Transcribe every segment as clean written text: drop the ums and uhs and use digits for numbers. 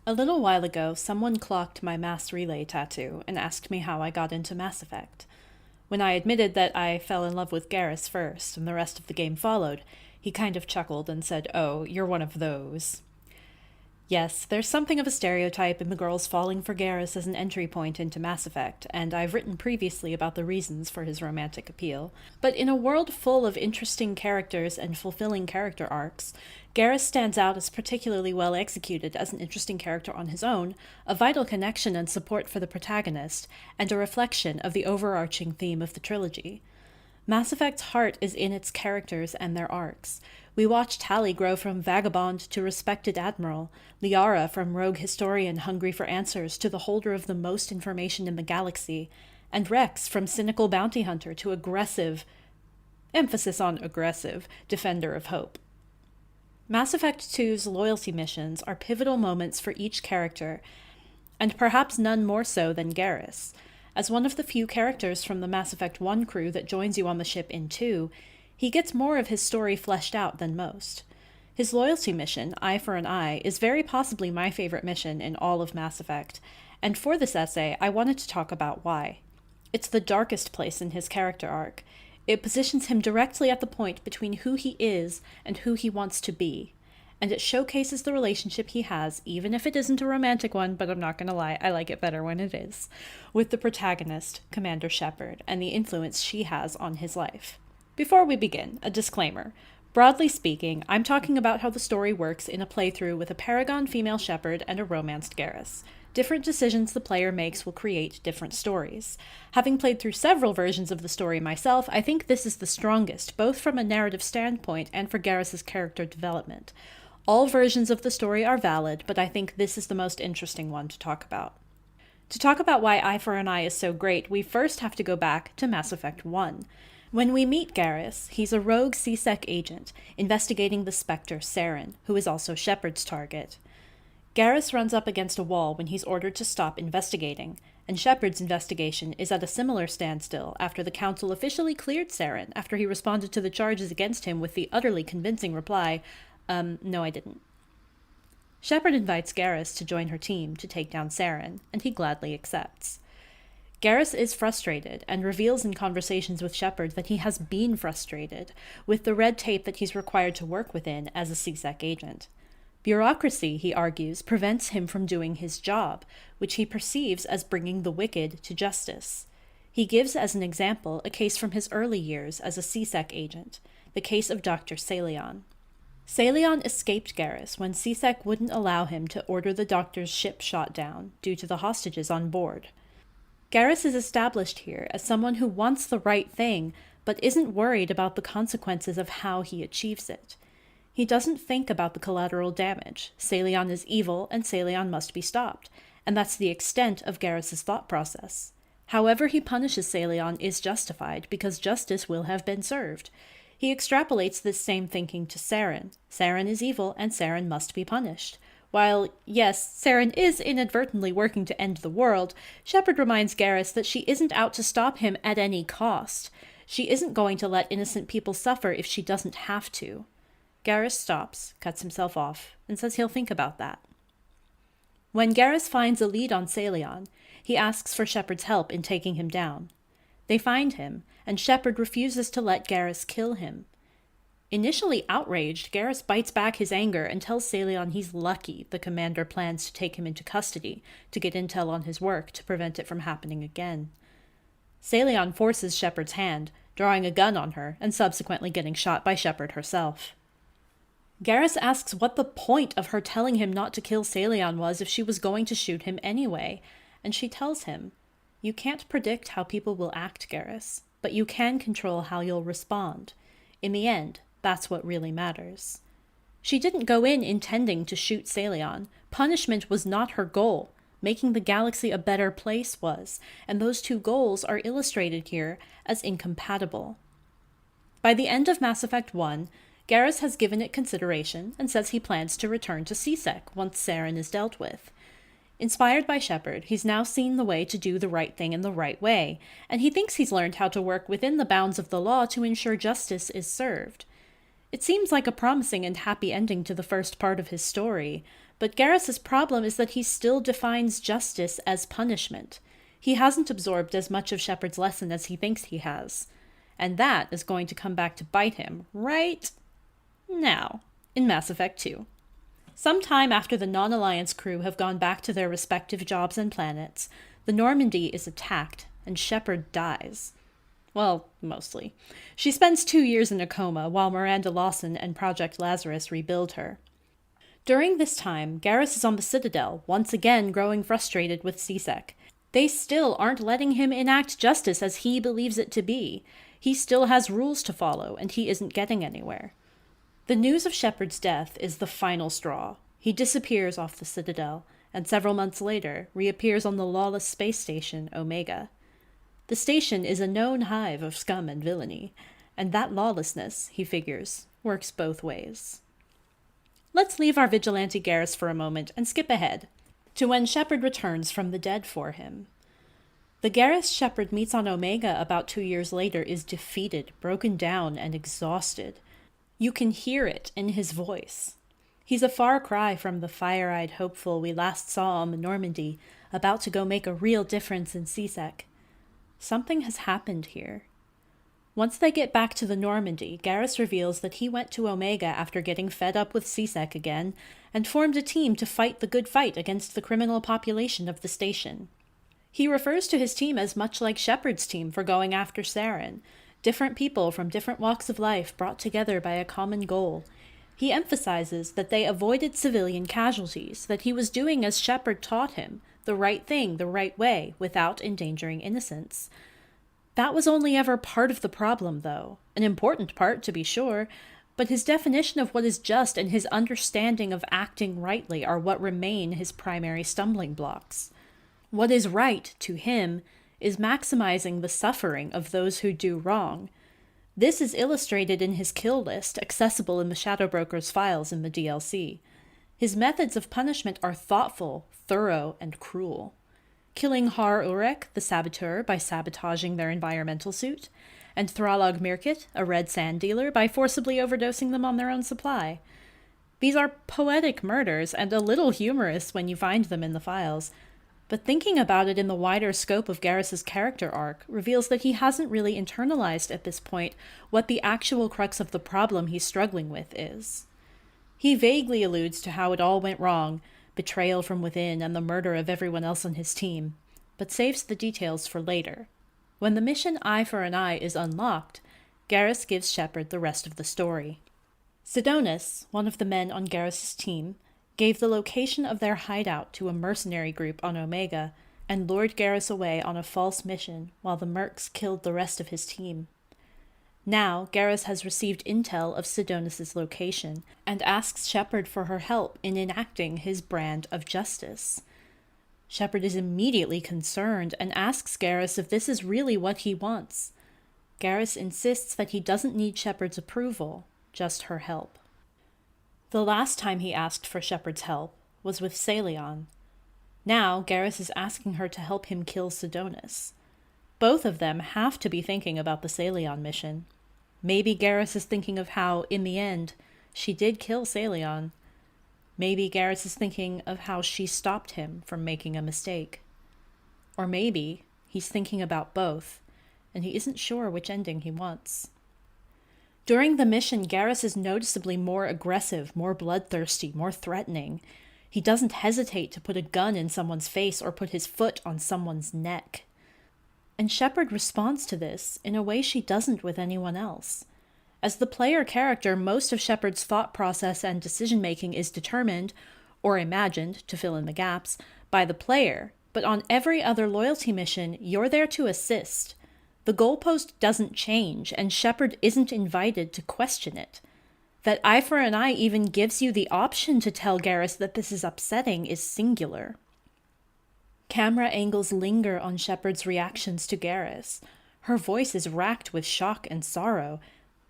A little while ago, someone clocked my mass relay tattoo and asked me how I got into Mass Effect. When I admitted that I fell in love with Garrus first and the rest of the game followed, he kind of chuckled and said, "Oh, you're one of those." Yes, there's something of a stereotype in the girls falling for Garrus as an entry point into Mass Effect, and I've written previously about the reasons for his romantic appeal. But in a world full of interesting characters and fulfilling character arcs, Garrus stands out as particularly well executed as an interesting character on his own, a vital connection and support for the protagonist, and a reflection of the overarching theme of the trilogy. Mass Effect's heart is in its characters and their arcs. We watch Tali grow from vagabond to respected admiral, Liara from rogue historian hungry for answers to the holder of the most information in the galaxy, and Rex from cynical bounty hunter to aggressive, emphasis on aggressive, defender of hope. Mass Effect 2's loyalty missions are pivotal moments for each character, and perhaps none more so than Garrus. As one of the few characters from the Mass Effect 1 crew that joins you on the ship in 2, he gets more of his story fleshed out than most. His loyalty mission, Eye for an Eye, is very possibly my favorite mission in all of Mass Effect, and for this essay I wanted to talk about why. It's the darkest place in his character arc. It positions him directly at the point between who he is and who he wants to be. And it showcases the relationship he has, even if it isn't a romantic one, but I'm not gonna lie, I like it better when it is, with the protagonist, Commander Shepard, and the influence she has on his life. Before we begin, a disclaimer. Broadly speaking, I'm talking about how the story works in a playthrough with a paragon female Shepard and a romanced Garrus. Different decisions the player makes will create different stories. Having played through several versions of the story myself, I think this is the strongest, both from a narrative standpoint and for Garrus's character development. All versions of the story are valid, but I think this is the most interesting one to talk about. To talk about why Eye for an Eye is so great, we first have to go back to Mass Effect 1. When we meet Garrus, he's a rogue C-Sec agent, investigating the Spectre Saren, who is also Shepard's target. Garrus runs up against a wall when he's ordered to stop investigating, and Shepard's investigation is at a similar standstill after the Council officially cleared Saren after he responded to the charges against him with the utterly convincing reply, no I didn't. Shepard invites Garrus to join her team to take down Saren, and he gladly accepts. Garrus is frustrated and reveals in conversations with Shepard that he has been frustrated with the red tape that he's required to work within as a C-Sec agent. Bureaucracy, he argues, prevents him from doing his job, which he perceives as bringing the wicked to justice. He gives as an example a case from his early years as a C-Sec agent, the case of Dr. Saleon. Saleon escaped Garrus when C-Sec wouldn't allow him to order the doctor's ship shot down due to the hostages on board. Garrus is established here as someone who wants the right thing, but isn't worried about the consequences of how he achieves it. He doesn't think about the collateral damage. Saleon is evil, and Saleon must be stopped, and that's the extent of Garrus's thought process. However he punishes Saleon is justified, because justice will have been served. He extrapolates this same thinking to Saren. Saren is evil, and Saren must be punished. While, yes, Saren is inadvertently working to end the world, Shepard reminds Garrus that she isn't out to stop him at any cost. She isn't going to let innocent people suffer if she doesn't have to. Garrus stops, cuts himself off, and says he'll think about that. When Garrus finds a lead on Saleon, he asks for Shepard's help in taking him down. They find him, and Shepard refuses to let Garrus kill him. Initially outraged, Garrus bites back his anger and tells Saleon he's lucky the commander plans to take him into custody to get intel on his work to prevent it from happening again. Saleon forces Shepard's hand, drawing a gun on her and subsequently getting shot by Shepard herself. Garrus asks what the point of her telling him not to kill Saleon was if she was going to shoot him anyway, and she tells him, "You can't predict how people will act, Garrus, but you can control how you'll respond. In the end, that's what really matters." She didn't go in intending to shoot Saleon. Punishment was not her goal. Making the galaxy a better place was, and those two goals are illustrated here as incompatible. By the end of Mass Effect 1, Garrus has given it consideration and says he plans to return to C-Sec once Saren is dealt with. Inspired by Shepard, he's now seen the way to do the right thing in the right way, and he thinks he's learned how to work within the bounds of the law to ensure justice is served. It seems like a promising and happy ending to the first part of his story, but Garrus's problem is that he still defines justice as punishment. He hasn't absorbed as much of Shepard's lesson as he thinks he has. And that is going to come back to bite him right now in Mass Effect 2. Sometime after the non-Alliance crew have gone back to their respective jobs and planets, the Normandy is attacked, and Shepard dies. Well, mostly. She spends 2 years in a coma while Miranda Lawson and Project Lazarus rebuild her. During this time, Garrus is on the Citadel, once again growing frustrated with C-Sec. They still aren't letting him enact justice as he believes it to be. He still has rules to follow, and he isn't getting anywhere. The news of Shepard's death is the final straw. He disappears off the Citadel, and several months later reappears on the lawless space station Omega. The station is a known hive of scum and villainy, and that lawlessness, he figures, works both ways. Let's leave our vigilante Garrus for a moment and skip ahead to when Shepard returns from the dead for him. The Garrus Shepard meets on Omega about 2 years later is defeated, broken down, and exhausted. You can hear it in his voice. He's a far cry from the fire-eyed hopeful we last saw on the Normandy, about to go make a real difference in C-Sec. Something has happened here. Once they get back to the Normandy, Garrus reveals that he went to Omega after getting fed up with C-Sec again, and formed a team to fight the good fight against the criminal population of the station. He refers to his team as much like Shepard's team for going after Saren, different people from different walks of life brought together by a common goal. He emphasizes that they avoided civilian casualties, that he was doing as Shepard taught him, the right thing the right way, without endangering innocents. That was only ever part of the problem, though. An important part, to be sure, but his definition of what is just and his understanding of acting rightly are what remain his primary stumbling blocks. What is right, to him, is maximizing the suffering of those who do wrong. This is illustrated in his kill list, accessible in the Shadow Broker's files in the DLC. His methods of punishment are thoughtful, thorough, and cruel. Killing Har Urek, the saboteur, by sabotaging their environmental suit, and Thralog Mirkit, a red sand dealer, by forcibly overdosing them on their own supply. These are poetic murders, and a little humorous when you find them in the files, but thinking about it in the wider scope of Garrus's character arc reveals that he hasn't really internalized at this point what the actual crux of the problem he's struggling with is. He vaguely alludes to how it all went wrong, betrayal from within and the murder of everyone else on his team, but saves the details for later. When the mission Eye for an Eye is unlocked, Garrus gives Shepard the rest of the story. Sidonis, one of the men on Garrus's team, gave the location of their hideout to a mercenary group on Omega and lured Garrus away on a false mission while the mercs killed the rest of his team. Now, Garrus has received intel of Sidonis' location and asks Shepard for her help in enacting his brand of justice. Shepard is immediately concerned and asks Garrus if this is really what he wants. Garrus insists that he doesn't need Shepard's approval, just her help. The last time he asked for Shepard's help was with Salion. Now, Garrus is asking her to help him kill Sidonis. Both of them have to be thinking about the Salion mission. Maybe Garrus is thinking of how, in the end, she did kill Salion. Maybe Garrus is thinking of how she stopped him from making a mistake. Or maybe he's thinking about both, and he isn't sure which ending he wants. During the mission, Garrus is noticeably more aggressive, more bloodthirsty, more threatening. He doesn't hesitate to put a gun in someone's face or put his foot on someone's neck. And Shepard responds to this in a way she doesn't with anyone else. As the player character, most of Shepard's thought process and decision-making is determined, or imagined, to fill in the gaps, by the player, but on every other loyalty mission, you're there to assist. The goalpost doesn't change, and Shepard isn't invited to question it. That Eye for an Eye even gives you the option to tell Garrus that this is upsetting is singular. Camera angles linger on Shepard's reactions to Garrus. Her voice is racked with shock and sorrow.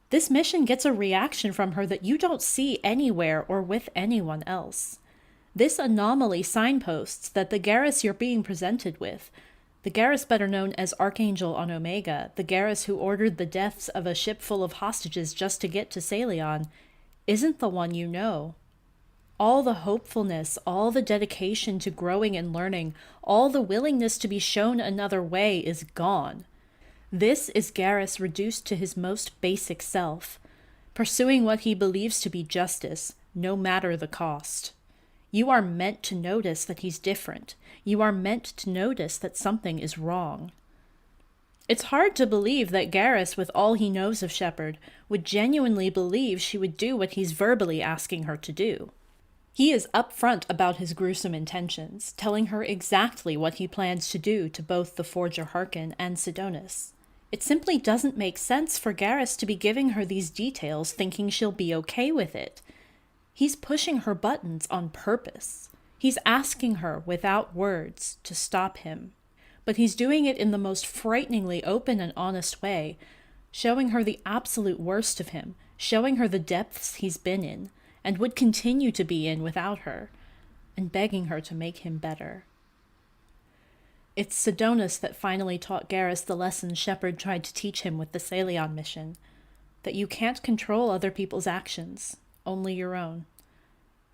This mission gets a reaction from her that you don't see anywhere or with anyone else. This anomaly signposts that the Garrus you're being presented with, The Garrus better known as Archangel on Omega, the Garrus who ordered the deaths of a ship full of hostages just to get to Salion, isn't the one you know. All the hopefulness, all the dedication to growing and learning, all the willingness to be shown another way is gone. This is Garrus reduced to his most basic self, pursuing what he believes to be justice, no matter the cost. You are meant to notice that he's different. You are meant to notice that something is wrong. It's hard to believe that Garrus, with all he knows of Shepard, would genuinely believe she would do what he's verbally asking her to do. He is upfront about his gruesome intentions, telling her exactly what he plans to do to both the Forger Harkin and Sidonis. It simply doesn't make sense for Garrus to be giving her these details thinking she'll be okay with it. He's pushing her buttons on purpose. He's asking her, without words, to stop him. But he's doing it in the most frighteningly open and honest way, showing her the absolute worst of him, showing her the depths he's been in, and would continue to be in without her, and begging her to make him better. It's Sidonis that finally taught Garrus the lessons Shepard tried to teach him with the Salion mission, that you can't control other people's actions, only your own.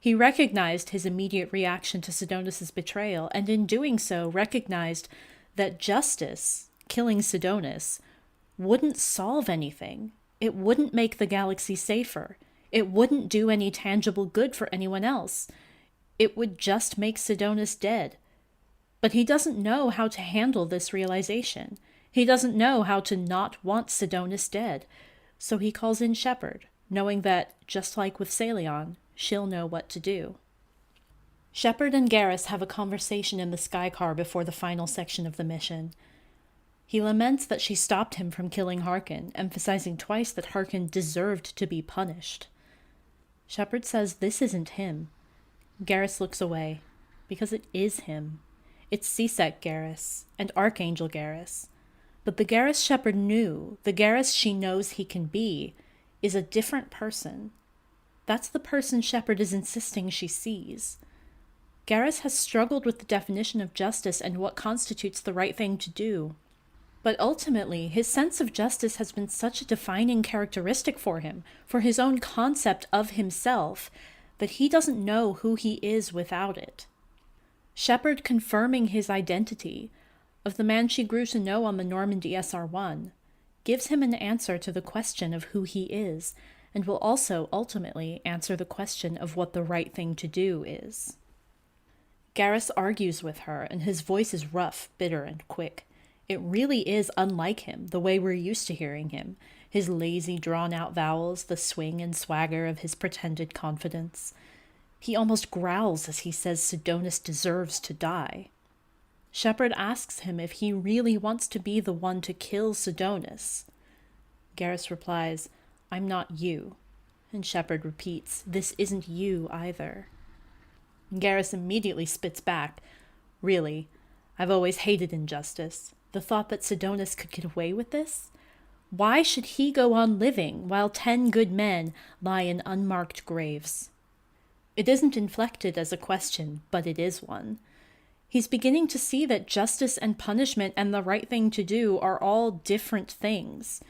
He recognized his immediate reaction to Sidonis' betrayal, and in doing so recognized that justice, killing Sidonis, wouldn't solve anything. It wouldn't make the galaxy safer. It wouldn't do any tangible good for anyone else. It would just make Sidonis dead. But he doesn't know how to handle this realization. He doesn't know how to not want Sidonis dead. So he calls in Shepard, knowing that, just like with Salion, she'll know what to do. Shepard and Garrus have a conversation in the Skycar before the final section of the mission. He laments that she stopped him from killing Harkin, emphasizing twice that Harkin deserved to be punished. Shepard says this isn't him. Garrus looks away, because it is him. It's C-Sec Garrus, and Archangel Garrus. But the Garrus Shepard knew, the Garrus she knows he can be, is a different person. That's the person Shepard is insisting she sees. Garrus has struggled with the definition of justice and what constitutes the right thing to do. But ultimately, his sense of justice has been such a defining characteristic for him, for his own concept of himself, that he doesn't know who he is without it. Shepard confirming his identity, of the man she grew to know on the Normandy SR-1, gives him an answer to the question of who he is, and will also ultimately answer the question of what the right thing to do is. Garrus argues with her, and his voice is rough, bitter, and quick. It really is unlike him, the way we're used to hearing him, his lazy, drawn-out vowels, the swing and swagger of his pretended confidence. He almost growls as he says Sidonis deserves to die. Shepard asks him if he really wants to be the one to kill Sidonis. Garrus replies, "I'm not you." And Shepard repeats, "This isn't you either." Garrus immediately spits back, "Really, I've always hated injustice. The thought that Sidonis could get away with this? Why should he go on living while 10 good men lie in unmarked graves?" It isn't inflected as a question, but it is one. He's beginning to see that justice and punishment and the right thing to do are all different things.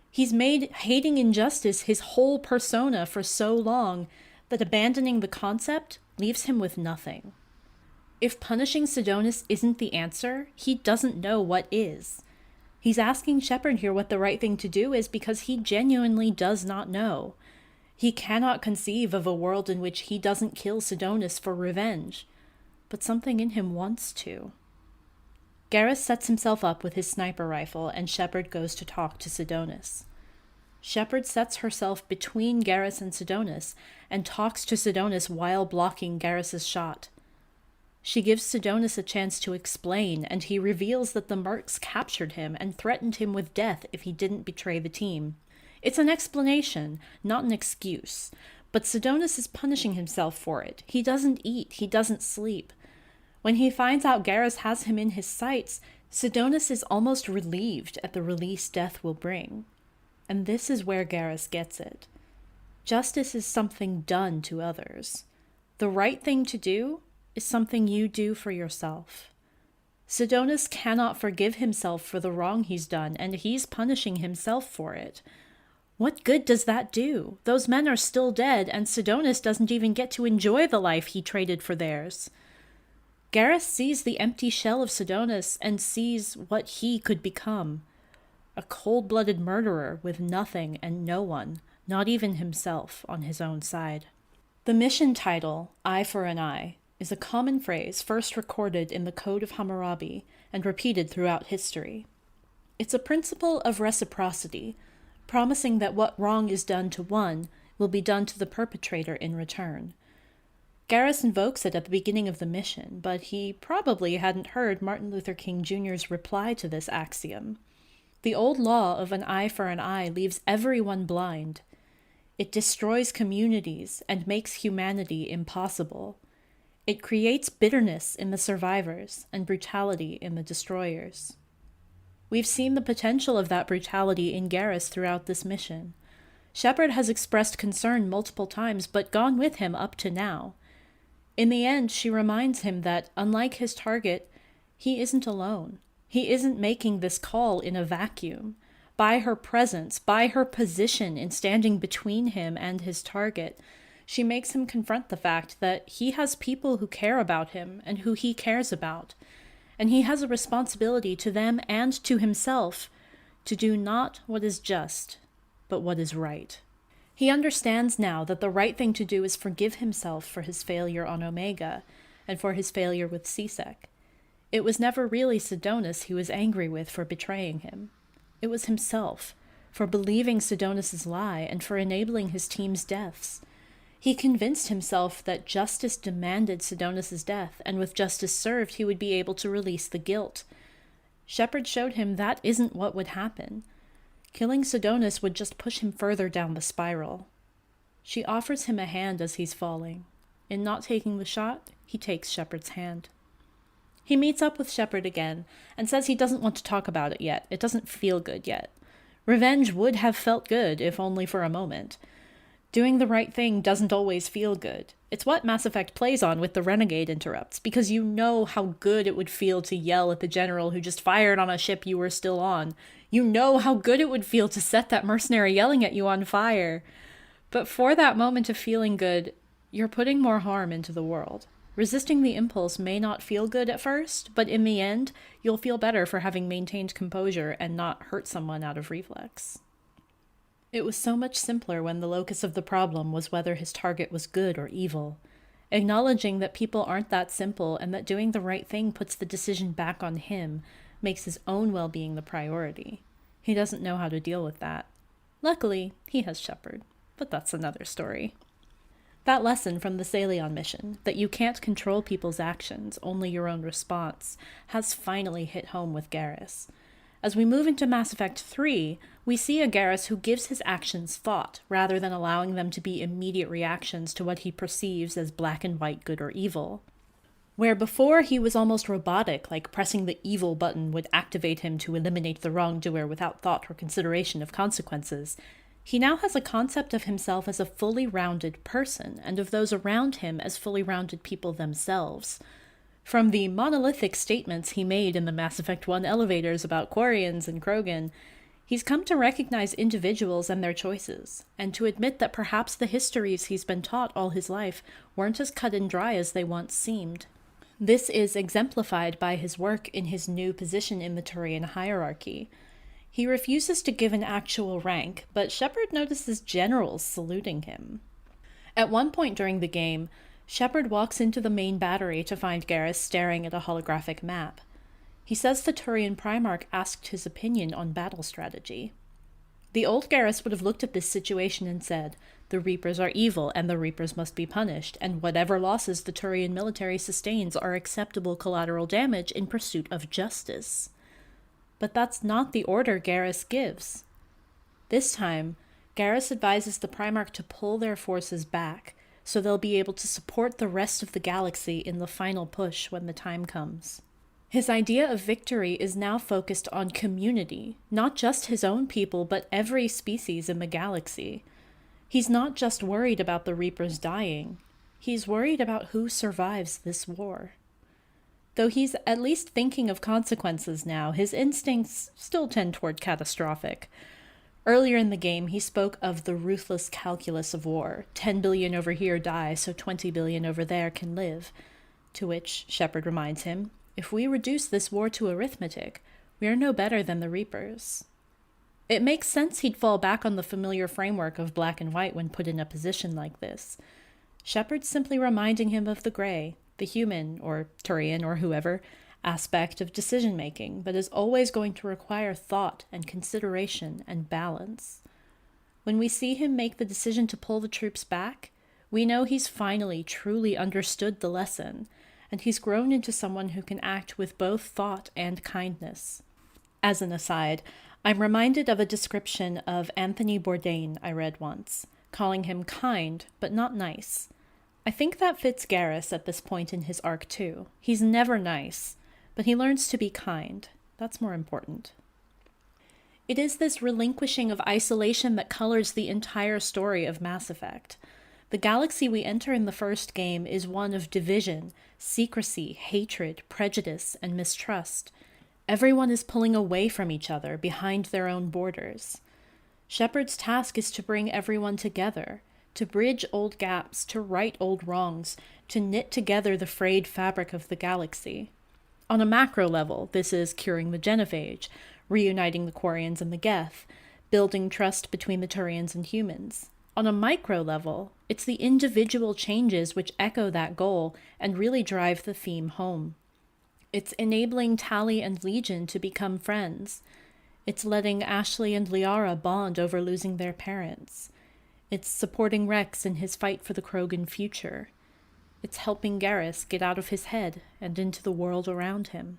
He's made hating injustice his whole persona for so long that abandoning the concept leaves him with nothing. If punishing Sidonis isn't the answer, he doesn't know what is. He's asking Shepard here what the right thing to do is because he genuinely does not know. He cannot conceive of a world in which he doesn't kill Sidonis for revenge, but something in him wants to. Garrus sets himself up with his sniper rifle, and Shepard goes to talk to Sidonis. Shepard sets herself between Garrus and Sidonis, and talks to Sidonis while blocking Garrus's shot. She gives Sidonis a chance to explain, and he reveals that the Mercs captured him and threatened him with death if he didn't betray the team. It's an explanation, not an excuse, but Sidonis is punishing himself for it. He doesn't eat, he doesn't sleep. When he finds out Garrus has him in his sights, Sidonis is almost relieved at the release death will bring. And this is where Garrus gets it. Justice is something done to others. The right thing to do is something you do for yourself. Sidonus cannot forgive himself for the wrong he's done, and he's punishing himself for it. What good does that do? Those men are still dead, and Sidonus doesn't even get to enjoy the life he traded for theirs. Garrus sees the empty shell of Sidonus and sees what he could become. A cold-blooded murderer with nothing and no one, not even himself, on his own side. The mission title, Eye for an Eye, is a common phrase first recorded in the Code of Hammurabi and repeated throughout history. It's a principle of reciprocity, promising that what wrong is done to one will be done to the perpetrator in return. Garrus invokes it at the beginning of the mission, but he probably hadn't heard Martin Luther King Jr.'s reply to this axiom. The old law of an eye for an eye leaves everyone blind. It destroys communities and makes humanity impossible. It creates bitterness in the survivors and brutality in the destroyers. We've seen the potential of that brutality in Garrus throughout this mission. Shepard has expressed concern multiple times, but gone with him up to now. In the end, she reminds him that, unlike his target, he isn't alone. He isn't making this call in a vacuum. By her presence, by her position in standing between him and his target, she makes him confront the fact that he has people who care about him and who he cares about, and he has a responsibility to them and to himself to do not what is just, but what is right. He understands now that the right thing to do is forgive himself for his failure on Omega and for his failure with CSEC. It was never really Sidonus he was angry with for betraying him. It was himself, for believing Sidonus's lie and for enabling his team's deaths. He convinced himself that justice demanded Sidonus's death, and with justice served, he would be able to release the guilt. Shepard showed him that isn't what would happen. Killing Sidonus would just push him further down the spiral. She offers him a hand as he's falling. In not taking the shot, he takes Shepard's hand. He meets up with Shepard again, and says he doesn't want to talk about it yet. It doesn't feel good yet. Revenge would have felt good, if only for a moment. Doing the right thing doesn't always feel good. It's what Mass Effect plays on with the Renegade interrupts, because you know how good it would feel to yell at the general who just fired on a ship you were still on. You know how good it would feel to set that mercenary yelling at you on fire. But for that moment of feeling good, you're putting more harm into the world. Resisting the impulse may not feel good at first, but in the end, you'll feel better for having maintained composure and not hurt someone out of reflex. It was so much simpler when the locus of the problem was whether his target was good or evil. Acknowledging that people aren't that simple and that doing the right thing puts the decision back on him makes his own well-being the priority. He doesn't know how to deal with that. Luckily, he has Shepard, but that's another story. That lesson from the Salion mission, that you can't control people's actions, only your own response, has finally hit home with Garrus. As we move into Mass Effect 3, we see a Garrus who gives his actions thought, rather than allowing them to be immediate reactions to what he perceives as black and white good or evil. Where before he was almost robotic, like pressing the evil button would activate him to eliminate the wrongdoer without thought or consideration of consequences, he now has a concept of himself as a fully rounded person, and of those around him as fully rounded people themselves. From the monolithic statements he made in the Mass Effect 1 elevators about Quarians and Krogan, he's come to recognize individuals and their choices, and to admit that perhaps the histories he's been taught all his life weren't as cut and dry as they once seemed. This is exemplified by his work in his new position in the Turian hierarchy. He refuses to give an actual rank, but Shepard notices generals saluting him. At one point during the game, Shepard walks into the main battery to find Garrus staring at a holographic map. He says the Turian Primarch asked his opinion on battle strategy. The old Garrus would have looked at this situation and said, "The Reapers are evil, and the Reapers must be punished, and whatever losses the Turian military sustains are acceptable collateral damage in pursuit of justice." But that's not the order Garrus gives. This time, Garrus advises the Primarch to pull their forces back, so they'll be able to support the rest of the galaxy in the final push when the time comes. His idea of victory is now focused on community, not just his own people, but every species in the galaxy. He's not just worried about the Reapers dying, he's worried about who survives this war. Though he's at least thinking of consequences now, his instincts still tend toward catastrophic. Earlier in the game, he spoke of the ruthless calculus of war. 10 billion over here die, so 20 billion over there can live. To which Shepard reminds him, if we reduce this war to arithmetic, we are no better than the Reapers. It makes sense he'd fall back on the familiar framework of black and white when put in a position like this. Shepard's simply reminding him of the gray, the human, or Turian, or whoever, aspect of decision-making that is always going to require thought and consideration and balance. When we see him make the decision to pull the troops back, we know he's finally truly understood the lesson, and he's grown into someone who can act with both thought and kindness. As an aside, I'm reminded of a description of Anthony Bourdain I read once, calling him kind, but not nice. I think that fits Garrus at this point in his arc too. He's never nice, but he learns to be kind. That's more important. It is this relinquishing of isolation that colors the entire story of Mass Effect. The galaxy we enter in the first game is one of division, secrecy, hatred, prejudice, and mistrust. Everyone is pulling away from each other behind their own borders. Shepard's task is to bring everyone together, to bridge old gaps, to right old wrongs, to knit together the frayed fabric of the galaxy. On a macro level, this is curing the genophage, reuniting the Quarians and the Geth, building trust between the Turians and humans. On a micro level, it's the individual changes which echo that goal and really drive the theme home. It's enabling Tali and Legion to become friends. It's letting Ashley and Liara bond over losing their parents. It's supporting Rex in his fight for the Krogan future. It's helping Garrus get out of his head and into the world around him.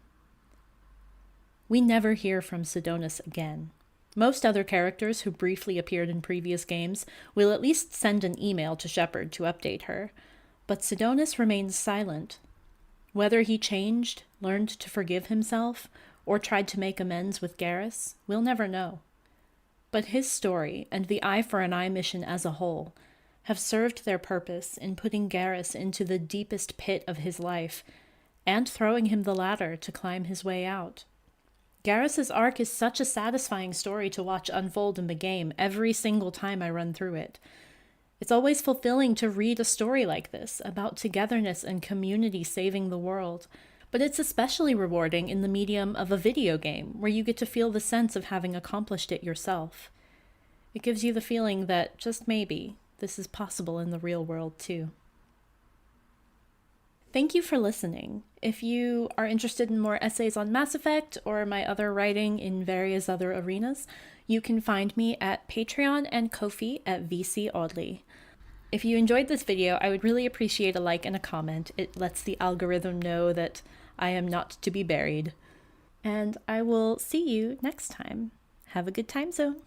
We never hear from Sidonis again. Most other characters who briefly appeared in previous games will at least send an email to Shepard to update her, but Sidonis remains silent. Whether he changed, learned to forgive himself, or tried to make amends with Garrus, we'll never know. But his story, and the Eye for an Eye mission as a whole, have served their purpose in putting Garrus into the deepest pit of his life, and throwing him the ladder to climb his way out. Garrus's arc is such a satisfying story to watch unfold in the game every single time I run through it. It's always fulfilling to read a story like this, about togetherness and community saving the world, but it's especially rewarding in the medium of a video game, where you get to feel the sense of having accomplished it yourself. It gives you the feeling that, just maybe, this is possible in the real world too. Thank you for listening. If you are interested in more essays on Mass Effect or my other writing in various other arenas, you can find me at Patreon and Ko-fi at VC Audley. If you enjoyed this video, I would really appreciate a like and a comment. It lets the algorithm know that I am not to be buried. And I will see you next time. Have a good time zone.